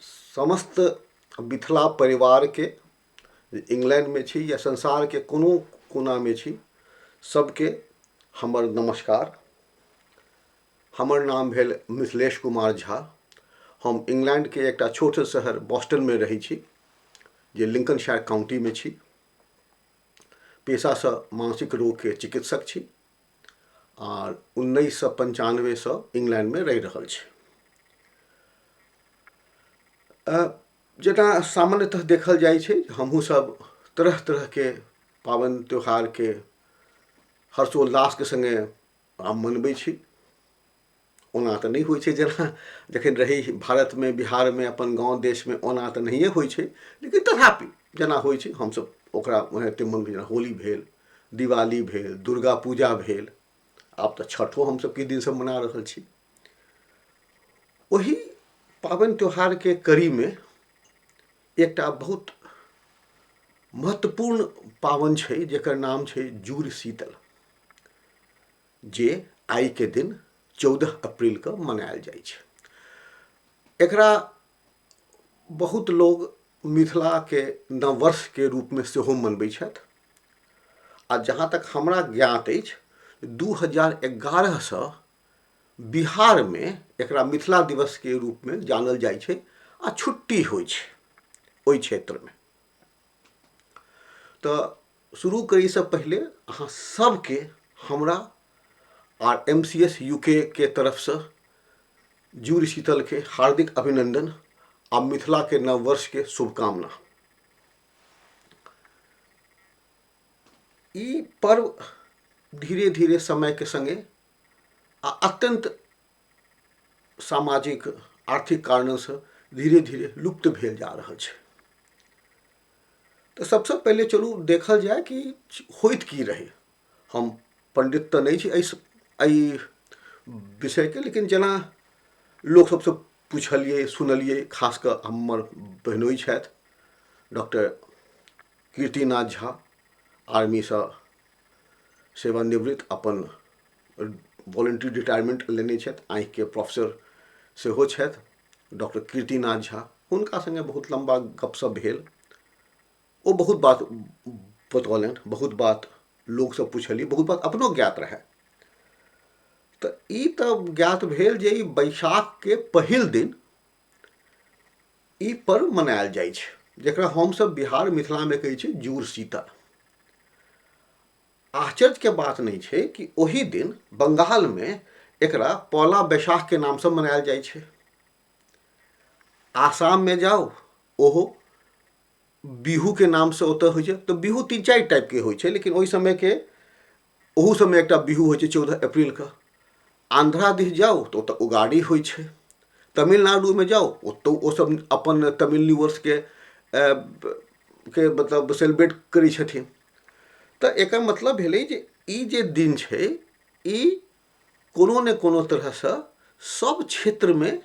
समस्त मिथिला परिवार के इंग्लैंड में छी या संसार के कोनो कोना में छी सबके हमर नमस्कार। हमर नाम भेल मिथिलेश कुमार झा। हम इंग्लैंड के एकटा छोट शहर बॉस्टन में रही छी जे लिंकनशायर काउंटी में छी। पेशा से मानसिक रोग के चिकित्सक छी और 1995 से इंग्लैंड में रह रहल छी। जेना सामान्यतः देखल जाइ छै हमहूँ सब तरह तरह के पाबनि त्यौहार के हर्षोल्लास के संगे मनबै छी। ओना तऽ नहीं होइ छै जेना जखन रही भारत में बिहार में अपन गाँव देश में ओना तऽ नहिए होइ छै, लेकिन तथापि जेना होइ छै हमसब ओकरा ओनाहिते मनबै। जेना होली भेल, दिवाली भेल, दुर्गा पूजा भेल, आब तऽ छठो हमसब किछु दिन से मना रहल छी। ओही पाबनि त्यौहार के कड़ी में एकटा बहुत महत्वपूर्ण पाबनि छै जेकर नाम छै जूड़ शीतल, जे आई के दिन 14 अप्रैल के मनायल जाइ छै। एकरा बहुत लोग मिथिला के नववर्ष के रूप में सेहो मनबै छथि। आ जहाँ तक हमरा ज्ञात अछि 2011 से बिहार में एकरा मिथिला दिवस के रूप में जानल जाइ छै आ छुट्टी होइ छै ओहि क्षेत्र में। तो शुरू करी से पहले अहाँ सबके हमरा और MCS UK के तरफ से जूड़ शीतल के हार्दिक अभिनंदन आ मिथिला के नववर्ष के शुभकामना। ई पर्व धीरे धीरे समय के संगे आ अत्यंत सामाजिक आर्थिक कारणों से धीरे धीरे लुप्त भेल जा रहल छै। तो सबसे पहले चलू देखल जाए कि होइत की रहे। हम पंडित तो नहीं छी एहि विषय के, लेकिन जना लोग सबसे पूछलिए सुनलिए, खासकर हमर बहनोई छथि डॉक्टर कीर्तिनाथ झा, आर्मी से सेवानिवृत्त, अपन वॉलंटरी रिटायरमेंट लेने छथि, आँखि के प्रोफेसर सेहो छथि डॉक्टर कीर्तिनाथ झा। हुनका संगे बहुत लंबा गपशप भेल। वो बहुत बात बतौलन, बहुत बात लोग से पूछलिए, बहुत बात अपनो ज्ञात रहे। तो ई तब ज्ञात भेल जे बैसाख के पहिल दिन ई पर्व मनायल जाइ छै, जेकरा हम सब बिहार मिथिला में कहै छै जूड़ शीतल। आश्चर्य के बात नहीं छै कि ओही दिन बंगाल में एकरा पौला बैसाख के नाम से मनायल जाइ छै। आसाम में जाओ ओहो बिहू के नाम से ओतऽ होइ छै। तो बिहू 3-4 टाइप के होइ छै, लेकिन ओहि समय के ओहू समय एकटा बिहू होइ छै 14 अप्रैल के। आंध्रा दिस जाओ तो ओतऽ उगाड़ी होइ छै। तमिलनाडु में जाओ ओतौ ओ सब अपन तमिल न्यू वर्ष के मतलब सेलिब्रेट करै छथिन। तो एकर मतलब भेलै जे ई जे दिन छै ई कोनो ने कोनो तरह से सब क्षेत्र में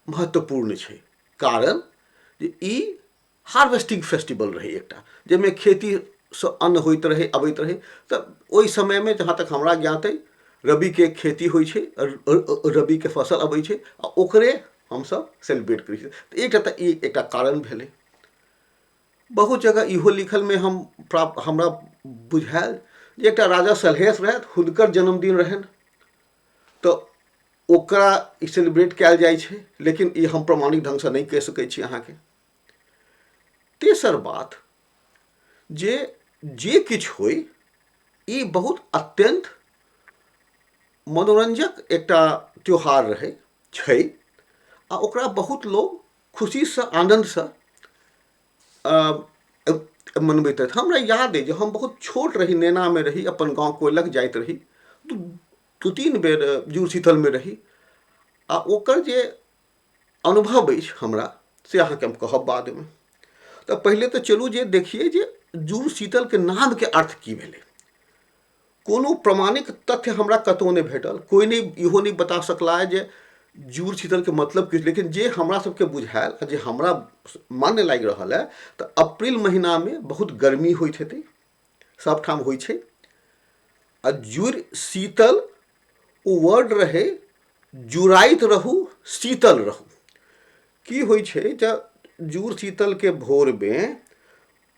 महत्वपूर्ण छै। कारण जे ई हार्वेस्टिंग फेस्टिवल रहे एकटा, जैमे खेती से अन्न होइत रहे, अबैत रहे। तो ओहि समय में जहाँ तक हमरा ज्ञात है रबी के खेती होइ छै, रबी के फसल अबै छै आ ओकरे हम सब सेलिब्रेट करै छी। तो एकटा कारण भेलै। बहुत जगह इहो लिखल में हमरा बुझायल जे एकटा राजा सलहेश रहथि, हुनकर जन्मदिन रहनि, तो ओकरा ई सेलिब्रेट कयल जाइ छै, लेकिन ई हम प्रमाणिक ढंग से नहीं कह सकै छी अहाँ के। तेसर बात जे किछु होय ई बहुत अत्यंत मनोरंजक एकटा त्योहार रहे छै आ ओकरा बहुत लोग खुशी से आनंद से मनबैत रहथि। हमरा याद है जे हम बहुत छोट रही, नैना में रही, अपन गाँव कोयलक जाइत रही, 2-3 बेर जूड़ शीतल में रही आ ओकर जे अनुभव अछि हमरा से अहाँके हम कहब बाद में। तो पहले तो चलू जे देखिए जे जूड़ शीतल के नाम के अर्थ की भेलै। कोनो प्रमाणिक तथ्य हमरा कतौ नहीं भेटल, कोई नहीं इहो नहीं बता सकला है जे जूड़ शीतल के मतलब किछु। लेकिन जे हमरा सबके बुझायल, जे हमरा मान्य लागि रहल है, तो अप्रैल महीना में बहुत गर्मी होइत हेतै, सबठाम होइ छै। आ जूड़ शीतल ओ वर्ड रहे जुड़ाइत रहू शीतल रहू। की होइ छै जब जुड़ शीतल के भोर में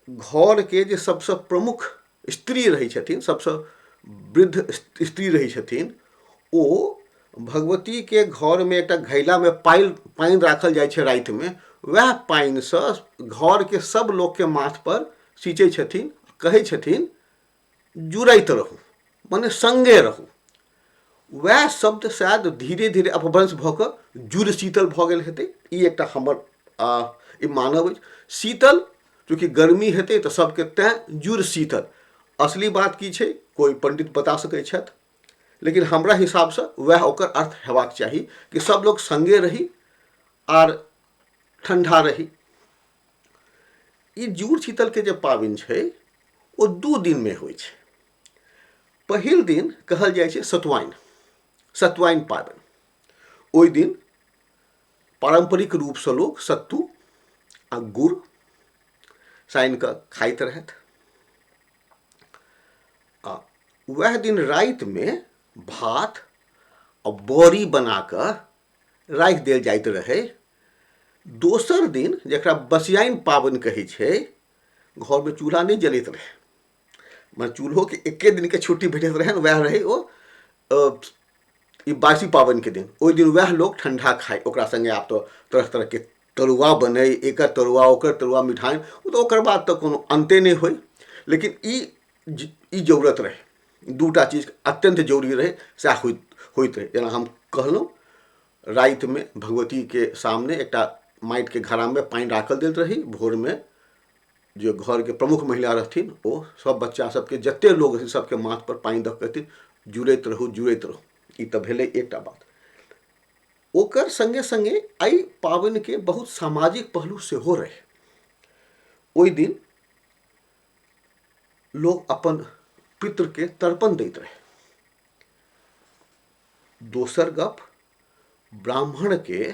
घर के जे सबसे प्रमुख स्त्री रही छथिन, सबसे वृद्ध स्त्री रही छथिन, ओ भगवती के घर में एक घैला में पानि राखल जाइ छै राति में, वह पानि से घर के सब लोग के माथ पर सींचै छथिन, कहै छथिन जुड़ैत रहू, माने संगे रहू। वह शब्द शायद धीरे धीरे अपभ्रंश भऽ कऽ जुड़ शीतल भऽ गेल हेतै। ई एकटा हमर ई मानब अछि। शीतल चूँकि गर्मी हेतै तऽ सबके तेँ जुड़ शीतल। असली बात की छै कोई पंडित बता सकै छथि, लेकिन हमरा हिसाबसँ वह ओकर अर्थ हेबाक चाही कि सब लोग संगे रही आर ठंडा रही। ई जुड़ शीतल के जे पाबनि छै ओ 2 दिन में होइ छै। पहिल दिन कहल जाइ छै सतुआइन पाबनि। ओहि दिन पारंपरिक रूपसँ लोक सत्तू आ गुड़ सानि कऽ खाइत रहथि। आ वह दिन राति में भात आ बड़ी बना कऽ राखि देल जाइत रहै। दोसर दिन जकरा बसियाइन पाबनि कहै छै, घर में चूल्हा नहीं जलैत रहै, मैं चूल्हो के एके दिन के छुट्टी भेटैत रहै, वह रहै ओ ई बासी पाबनि के दिन। ओहि दिन वह लोग ठंडा खाए, ओकरा संगे आब तो तरह तरह के तरुआ बनै, एकर तरुआ ओकर तरुआ मिठाई, तो ओकर बाद तो कोनो अंते नहीं होय। लेकिन ई जरूरत रहे, 2टा चीज अत्यंत जरूरी रहे, सएह होइत रहे। जेना हम कहलहुँ राति में भगवती के सामने एकटा माटि के घड़ा में पानि राखल देल रही। भोर में जो घर के प्रमुख महिला रहथिन ओ सब बच्चा सबके जते लोग रहथिन सबके माथ पर पानि दऽ कहथिन जुड़ैत रहू जुड़ैत रहू। ई तऽ भेलै एकटा बात। ओकर संगे संगे एहि पाबनि के बहुत सामाजिक पहलू सेहो रहे। ओहि दिन लोग अपन पितृ के तर्पण दैत रहे। दोसर गप, ब्राह्मण के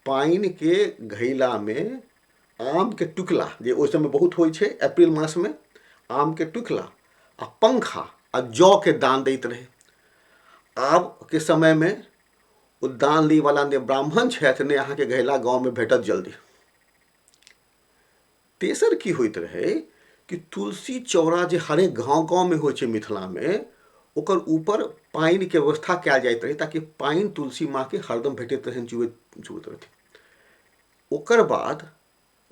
पानि के घैला में आम के टुकला, जे ओहि समय बहुत होइ छै अप्रैल मास में, आम के टुकला आ पंखा आ जौ के दान दैत रहे। आब के समय में ओ दान ली वाला ने ब्राह्मण छथि ने अहाँके घैला गाँव में भेटत जल्दी। तेसर की होइत रहे कि तुलसी चौरा जे हरेक गाँव गाँव में होइ छै मिथिला में, ओकर ऊपर पानि के व्यवस्था कयल जाइत रहे ताकि पानि तुलसी माँ के हरदम भेटैत रहनि, जुड़ैत रहथिन। ओकर बाद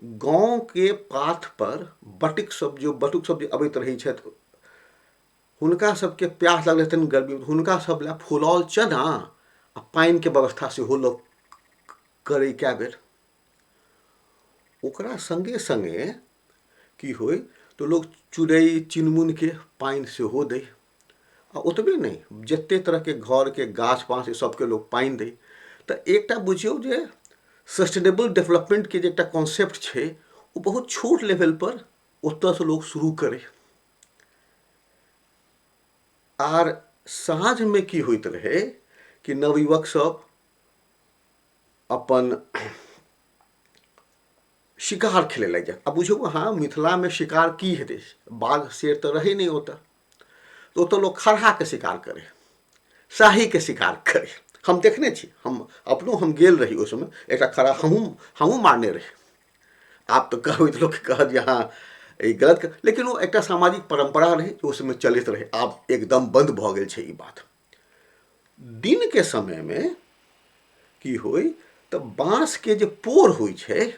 गाँव के पाथ पर बटुक सब जे अबैत रहै छथि, हुनका सबके प्यास लगल हेतनि गर्मी में, हुनका सब लए फुलौल चना आ पानि के व्यवस्था सेहो लोक करै कए बेर। ओकरा संगे संगे की होय तो लोग चुड़ै चिनमुन के पानि सेहो दै। आ ओतबे नहीं, जते तरह के घर के गाछ पाछ सबके लोग पानि दै। तऽ एकटा बुझियौ जे सस्टेनेबल डेवलपमेंट के जे एकटा कॉन्सेप्ट छै वो बहुत छोट लेवल पर ओतऽ से लोग शुरू करे। आर साँझ में की होइत रहे कि नवयुवक सब अपन शिकार खेले लग जाए। अब बुझियौ हाँ मिथिला में शिकार की हेतै, बाघ शेर तऽ रहै नहीं ओतऽ, तो ओतऽ लोग खरहा के शिकार करे, शाही के शिकार करे। हम देखने छी, हम गेल रही उस समय, एक खड़ा हमहूँ मारने रही। आप तो कहबै तो लोग कहत जे हाँ ई गलत, लेकिन वो एक सामाजिक परंपरा रहे जो उस समय चलते रहे। आब एकदम बंद भ गेल छै ई बात। दिन के समय में की होय तो बांस के जे पोर होय छै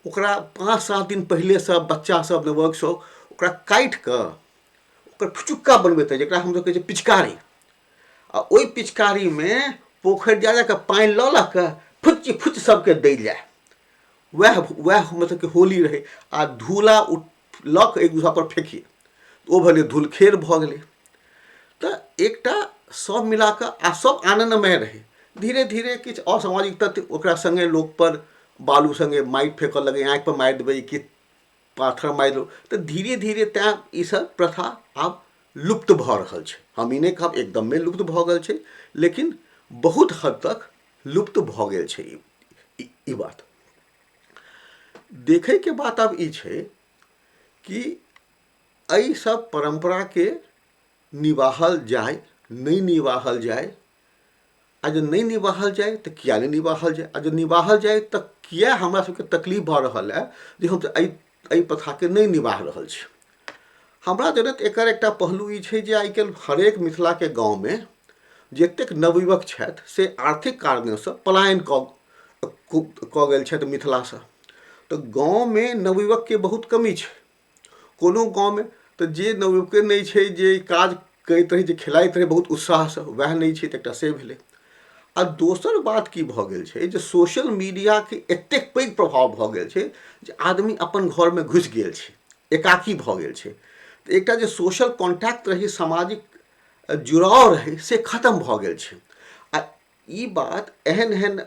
ओकरा 5-7 दिन पहले से बच्चा सब नवयुवक सब ओकरा काटि कऽ ओकर फुचुक्का बनबैत रहे, जकरा हम सब कहै छै पिचकारी। आ ओहि पिचकारी में पोखरि जा जाके पानि लऽ लऽ कऽ फुच सबके दै जाए। वह मतलब कि होली रहे। आ धूला लऽ कऽ एक दूसरा पर फेंकिए, ओ भेलै धूलखेर भऽ गेलै। तऽ एकटा सब मिला कऽ आ सब आनंदमय रहे। धीरे धीरे किछु असामाजिक तत्व ओकरा संगे लोक पर बालू संगे माटि फेंकऽ लगे, आँखि पर मारि देबै कि पाथर मारि देबै। तऽ धीरे धीरे तेँ ई सब प्रथा आब लुप्त भऽ रहल छै। हम ई नहि कहब एकदमे लुप्त भऽ गेल छै, लेकिन बहुत हद तक लुप्त भऽ गेल छै ई बात। देखै के बात अब ई छै कि एहि सब परंपरा के निभाहल जाय नहीं निभाहल जाय, आ जो नहीं निभाल जाए तो किया नहीं निभाल जाए, आ जो निभाल जाए तो किया हमरा सबके तकलीफ भ रहल है जे हम एहि प्रथा के नहीं निभा रहल छी। हमरा जनैत एकर एकटा पहलू ई छै जे आइ काल्हि हरेक मिथिला के गाँव में जतेक नवयुवक छथि से आर्थिक कारणसँ पलायन कऽ गेल छथि मिथिलासँ। तो गाँव में नवयुवक के बहुत कमी छै। कोनो गाँव में तो जे नवयुवके नहीं छै जे काज करैत रही, जे खेलाइत रही बहुत उत्साहसँ, वएह नहीं छै, तो एकटा से भेलै। आ दोसर बात की भऽ गेल छै जे सोशल मीडिया के एतेक पैघ प्रभाव भऽ गेल छै जे आदमी अपन घर में घुसि गेल छै, एकाकी भऽ गेल छै। तो एकटा जे सोशल कॉन्टैक्ट रही, सामाजिक जुड़ाव रहे, से खत्म भऽ गेल छै। आ ई बात एहन एहन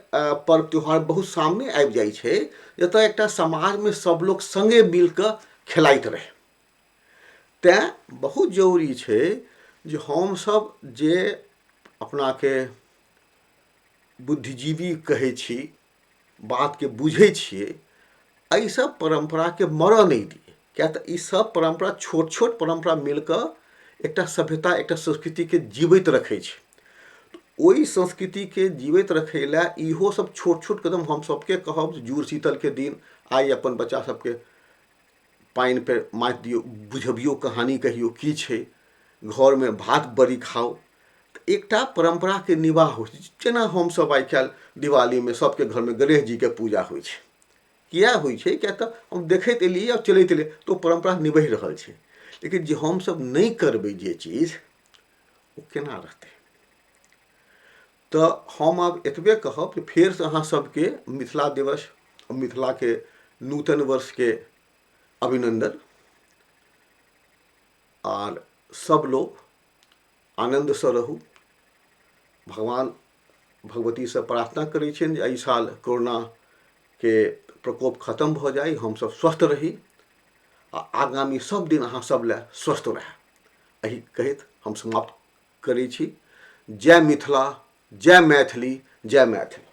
पर्व त्यौहार बहुत सामने आबि जाइ छै जतऽ एकटा समाज में सब लोग संगे मिल कऽ खेलाइत रहे। तैं बहुत जरूरी छै जे हम सब जे अपना के बुद्धिजीवी कहै छी, बात के बुझै छियै, एहि सब परंपरा के मरऽ नहीं दिए। क्या तऽ ई सब परंपरा, छोट छोट परंपरा मिलकर एकटा सभ्यता, एकटा संस्कृति के जीवित रखै छै। ओहि संस्कृति के जीवित रखे ला इहो सब छोट छोट कदम हम सबके कहब। जुड़ शीतल के दिन आइ अपन बच्चा सबके पानि पे माटि दियौ, बुझबियौ, कहानी कहियौ की छै, घर में भात बड़ी खाओ। एकटा परंपरा के निवाह हो। जेना हम सब आइ काल्हि दिवाली में सबके घर में गणेश जी के पूजा होइ छै। किया होइ छै? क्या तऽ हम देखैत एलियै और चलैत एलियै तो परंपरा निभहि रहल छै। लेकिन जे हम सब नहीं करबै जे चीज, वो केना रहतै? तो हम आब एतबे कहब कि फेर से अहाँ सबके मिथिला दिवस और मिथिला के नूतन वर्ष के अभिनंदन। और सब लोग आनंद से रहू। भगवान भगवती से प्रार्थना करै छियनि जे एहि साल कोरोना के प्रकोप खत्म भऽ जाए, हम सब स्वस्थ रही आ आगामी सब दिन अहाँ सब लए स्वस्थ रहे। एहि कहैत हम समाप्त करै छी। जय मिथिला, जय मैथिली, जय मैथिल।